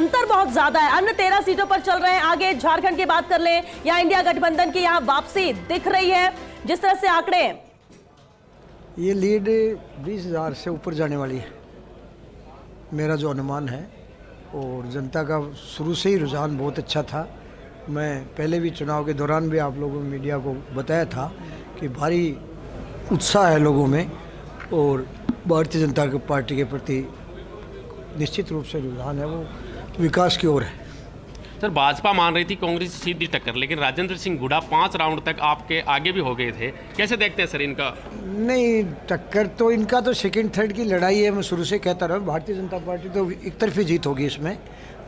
अंतर बहुत ज्यादा है। अन्य 13 सीटों पर चल रहे हैं। आगे झारखंड की बात कर लें, या इंडिया गठबंधन की यहाँ वापसी दिख रही है। जिस तरह से आंकड़े, ये लीड 20,000 से ऊपर जाने वाली है, मेरा जो अनुमान है। और जनता का शुरू से ही रुझान बहुत अच्छा था। मैं पहले भी चुनाव के दौरान भी आप लोगों ने मीडिया को बताया था कि भारी उत्साह है लोगों में और भारतीय जनता पार्टी के प्रति निश्चित रूप से रुझान है, वो विकास की ओर है। सर, भाजपा मान रही थी कांग्रेस से सीधी टक्कर, लेकिन राजेंद्र सिंह हुड्डा 5 राउंड तक आपके आगे भी हो गए थे। कैसे देखते हैं सर इनका? नहीं, टक्कर तो इनका तो सेकंड थर्ड की लड़ाई है। मैं शुरू से कहता रहा, भारतीय जनता पार्टी तो एक तरफी जीत होगी इसमें।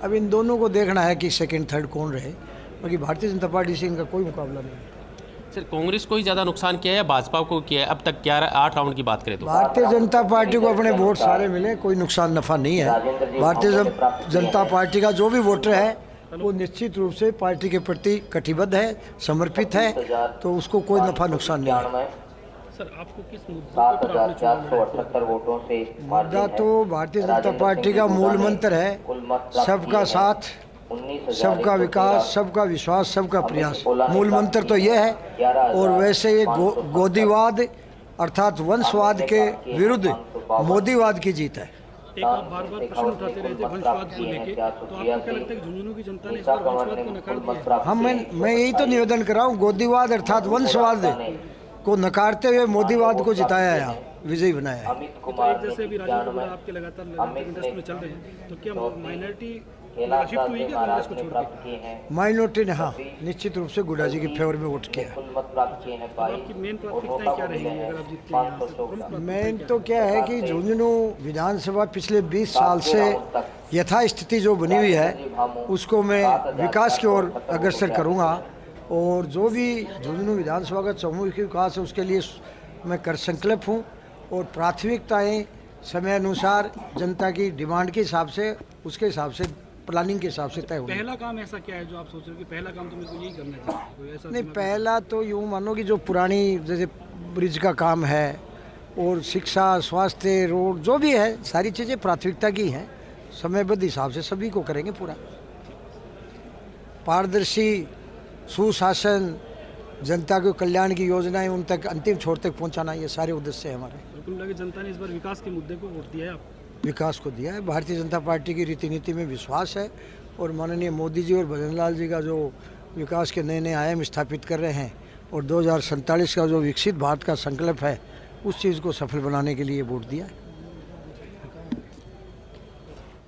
अब इन दोनों को देखना है कि सेकंड थर्ड कौन रहे, बाकी भारतीय जनता पार्टी से इनका कोई मुकाबला नहीं। सर, कांग्रेस को ही ज़्यादा नुकसान किया है या भाजपा को किया है? अब तक 8 राउंड की बात करें तो भारतीय जनता पार्टी को अपने वोट सारे मिले, कोई नुकसान नफा नहीं है। भारतीय जनता पार्टी का जो भी वोटर है वो निश्चित रूप से पार्टी के प्रति कटिबद्ध है, समर्पित है, तो उसको कोई नफा नुकसान नहीं है। सर, आपको किस मुद्दा तो भारतीय जनता पार्टी का मूल मंत्र है, सबका साथ, सबका विकास, सबका विश्वास, सबका प्रयास। मूल मंत्र तो ये है। और वैसे ये गोदीवाद अर्थात वंशवाद के विरुद्ध मोदीवाद की जीत है। एक आप बार-बार प्रश्न उठाते रहे थे वंशवाद को लेके, तो आपको क्या लगता है कि झुंझुनू की जनता ने इस बार वंशवाद को नकार दिया? हम मैं यही तो निवेदन कर रहा हूँ, गोदीवाद अर्थात वंशवाद को नकारते हुए मोदीवाद को जिताया, यहाँ विजयी बनाया है। तो एक जैसे अभी राजेंद्र हुड्डा आपके लगातार इंडस्ट्री में चल रहे हैं, तो क्या माइनॉरिटी शिफ्ट हुई क्या कांग्रेस को छोड़ के? माइनॉरिटी ने हाँ निश्चित रूप से गुड्डा जी के फेवर में वोट किया। आपकी मेन प्राथमिकताएं क्या रहेंगी अगर आप जीतते हैं? मेन तो क्या है कि झुंझुनू विधानसभा पिछले 20 साल से यथास्थिति जो बनी हुई है उसको मैं विकास की ओर अग्रसर करूँगा। और जो भी झुंझुनू विधानसभा का चहुमुखी विकास है उसके लिए मैं कर संकल्प हूँ। और प्राथमिकताएं समय अनुसार जनता की डिमांड के हिसाब से, उसके हिसाब से, प्लानिंग के हिसाब से तय होगा। पहला काम ऐसा क्या है जो आप सोच रहे हो कि पहला काम तो मेरे को यही करना चाहिए? कोई ऐसा नहीं, पहला तो यूँ मानो कि जो पुरानी जैसे ब्रिज का काम है और शिक्षा, स्वास्थ्य, रोड जो भी है सारी चीज़ें प्राथमिकता की हैं। समयबद्ध हिसाब से सभी को करेंगे पूरा। पारदर्शी सुशासन, जनता के कल्याण की योजनाएं उन तक अंतिम छोर तक पहुंचाना, ये सारे उद्देश्य है हमारे। कुल मिला के जनता ने इस बार विकास के मुद्दे को वोट दिया है आपको? विकास को दिया है। भारतीय जनता पार्टी की रीति नीति में विश्वास है और माननीय मोदी जी और भजन लाल जी का जो विकास के नए नए आयाम स्थापित कर रहे हैं और 2047 का जो विकसित भारत का संकल्प है उस चीज़ को सफल बनाने के लिए वोट दिया है।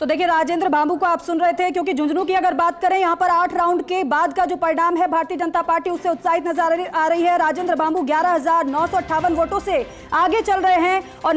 तो देखिए, राजेंद्र बाबू को आप सुन रहे थे, क्योंकि झुंझुनू की अगर बात करें यहाँ पर 8 राउंड के बाद का जो परिणाम है भारतीय जनता पार्टी उससे उत्साहित नजर आ रही है। राजेंद्र बाबू 11,958 वोटों से आगे चल रहे हैं और